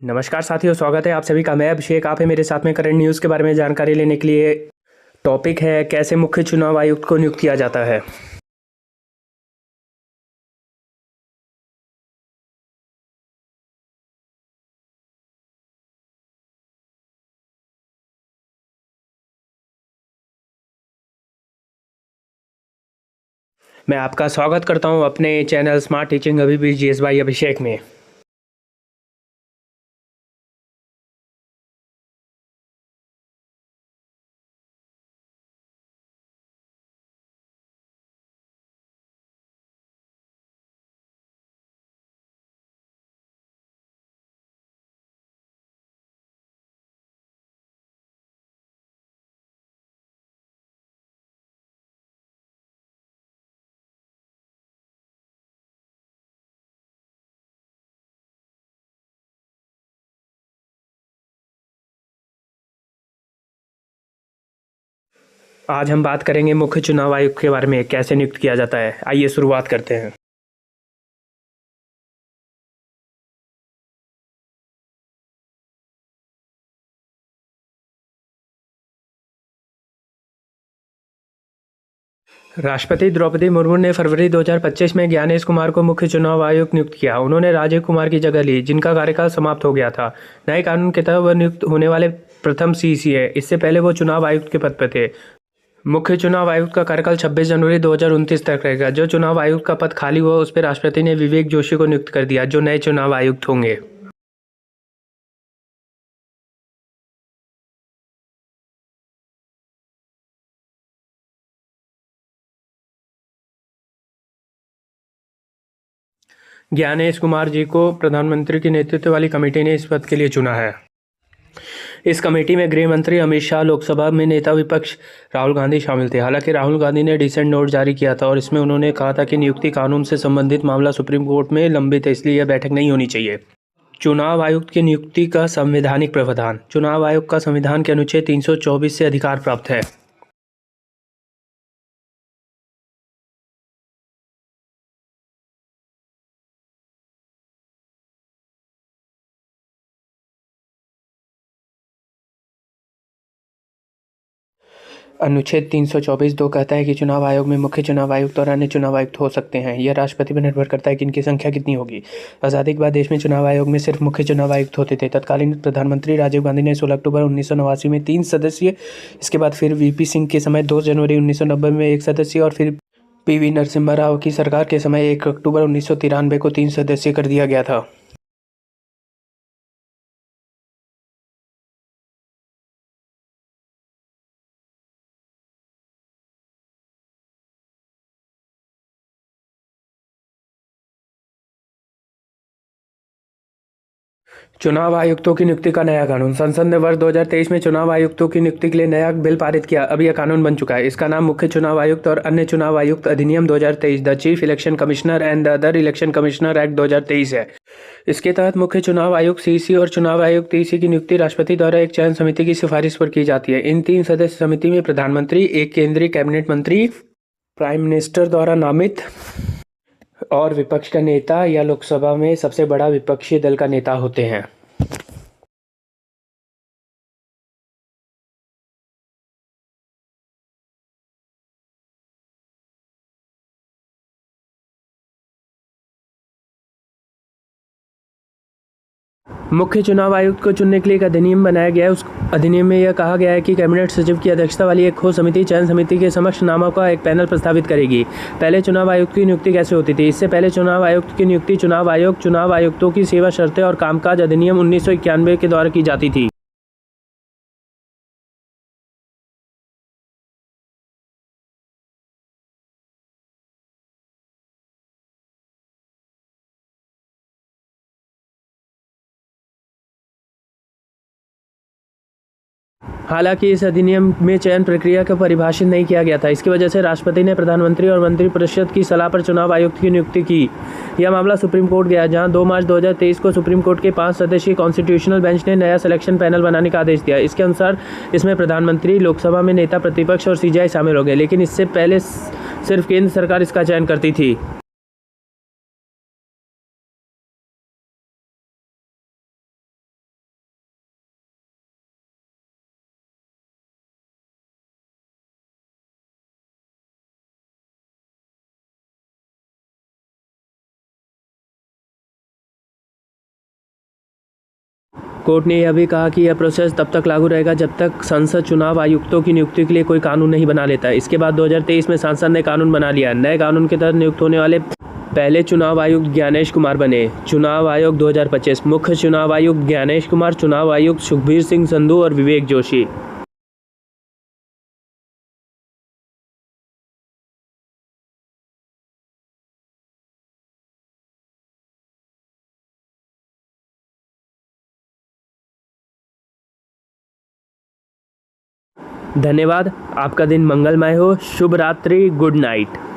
नमस्कार साथियों, स्वागत है आप सभी का। मैं अभिषेक, आप है मेरे साथ में करंट न्यूज़ के बारे में जानकारी लेने के लिए। टॉपिक है कैसे मुख्य चुनाव आयुक्त को नियुक्त किया जाता है। मैं आपका स्वागत करता हूं अपने चैनल स्मार्ट टीचिंग अभी भी जीएस भाई अभिषेक में। आज हम बात करेंगे मुख्य चुनाव आयुक्त के बारे में, कैसे नियुक्त किया जाता है। आइए शुरुआत करते हैं। राष्ट्रपति द्रौपदी मुर्मू ने फरवरी 2025 में ज्ञानेश कुमार को मुख्य चुनाव आयुक्त नियुक्त किया। उन्होंने राजीव कुमार की जगह ली, जिनका कार्यकाल समाप्त हो गया था। नए कानून के तहत वह नियुक्त होने वाले प्रथम सीसी है। इससे पहले वो चुनाव आयुक्त के पद पर थे। मुख्य चुनाव आयुक्त का कार्यकाल 26 जनवरी 2029 तक रहेगा। जो चुनाव आयुक्त का पद खाली हुआ उस पर राष्ट्रपति ने विवेक जोशी को नियुक्त कर दिया, जो नए चुनाव आयुक्त होंगे। ज्ञानेश कुमार जी को प्रधानमंत्री के नेतृत्व वाली कमेटी ने इस पद के लिए चुना है। इस कमेटी में गृह मंत्री अमित शाह, लोकसभा में नेता विपक्ष राहुल गांधी शामिल थे। हालांकि राहुल गांधी ने डिसेंट नोट जारी किया था और इसमें उन्होंने कहा था कि नियुक्ति कानून से संबंधित मामला सुप्रीम कोर्ट में लंबित है, इसलिए यह बैठक नहीं होनी चाहिए। चुनाव आयुक्त की नियुक्ति का संवैधानिक प्रावधान। चुनाव आयोग का संविधान के अनुच्छेद 324 से अधिकार प्राप्त है। अनुच्छेद 324(2) कहता है कि चुनाव आयोग में मुख्य चुनाव आयुक्त और अन्य चुनाव आयुक्त हो सकते हैं। यह राष्ट्रपति पर निर्भर करता है कि इनकी संख्या कितनी होगी। आज़ादी के बाद देश में चुनाव आयोग में सिर्फ मुख्य चुनाव आयुक्त होते थे। तत्कालीन प्रधानमंत्री राजीव गांधी ने 16 अक्टूबर 1989 में 3 सदस्य, इसके बाद फिर वीपी सिंह के समय 2 जनवरी 1990 में 1 सदस्य और फिर पीवी नरसिम्हा राव की सरकार के समय 1 अक्टूबर 1993 को 3 सदस्य कर दिया गया था। चुनाव आयुक्तों की नियुक्ति का नया कानून। संसद ने वर्ष 2023 में चुनाव आयुक्तों की नियुक्ति के लिए नया बिल पारित किया। अब यह कानून बन चुका है। इसका नाम मुख्य चुनाव आयुक्त और अन्य चुनाव आयुक्त अधिनियम 2023 the chief election commissioner and the other election commissioner act 2023 है। इसके तहत मुख्य चुनाव आयुक्त सीसी और चुनाव आयुक्त ईसी की नियुक्ति राष्ट्रपति द्वारा एक चयन समिति की सिफारिश पर की जाती है। इन 3 सदस्य समिति में प्रधानमंत्री, एक केंद्रीय कैबिनेट मंत्री, प्राइम मिनिस्टर द्वारा नामित और विपक्ष का नेता या लोकसभा में सबसे बड़ा विपक्षी दल का नेता होते हैं। मुख्य चुनाव आयुक्त को चुनने के लिए एक अधिनियम बनाया गया है। उस अधिनियम में यह कहा गया है कि कैबिनेट सचिव की अध्यक्षता वाली एक खोज समिति चयन समिति के समक्ष नामों का एक पैनल प्रस्तावित करेगी। पहले चुनाव आयुक्त की नियुक्ति कैसे होती थी? इससे पहले चुनाव आयुक्त की नियुक्ति चुनाव आयोग, चुनाव आयुक्तों की सेवा शर्तें और कामकाज अधिनियम 1991 के द्वारा की जाती थी। हालांकि इस अधिनियम में चयन प्रक्रिया को परिभाषित नहीं किया गया था। इसकी वजह से राष्ट्रपति ने प्रधानमंत्री और मंत्रिपरिषद की सलाह पर चुनाव आयुक्त की नियुक्ति की। यह मामला सुप्रीम कोर्ट गया, जहां 2 मार्च 2023 को सुप्रीम कोर्ट के 5 सदस्यीय कॉन्स्टिट्यूशनल बेंच ने नया सिलेक्शन पैनल बनाने का आदेश दिया। इसके अनुसार इसमें प्रधानमंत्री, लोकसभा में नेता प्रतिपक्ष और सीजेआई शामिल हो गए, लेकिन इससे पहले सिर्फ केंद्र सरकार इसका चयन करती थी। कोर्ट ने यह भी कहा कि यह प्रोसेस तब तक लागू रहेगा जब तक संसद चुनाव आयुक्तों की नियुक्ति के लिए कोई कानून नहीं बना लेता। इसके बाद 2023 में संसद ने कानून बना लिया। नए कानून के तहत नियुक्त होने वाले पहले चुनाव आयुक्त ज्ञानेश कुमार बने। चुनाव आयोग 2025 मुख्य चुनाव आयुक्त ज्ञानेश कुमार, चुनाव आयुक्त सुखबीर सिंह संधू और विवेक जोशी। धन्यवाद। आपका दिन मंगलमय हो। शुभ रात्रि। Good night.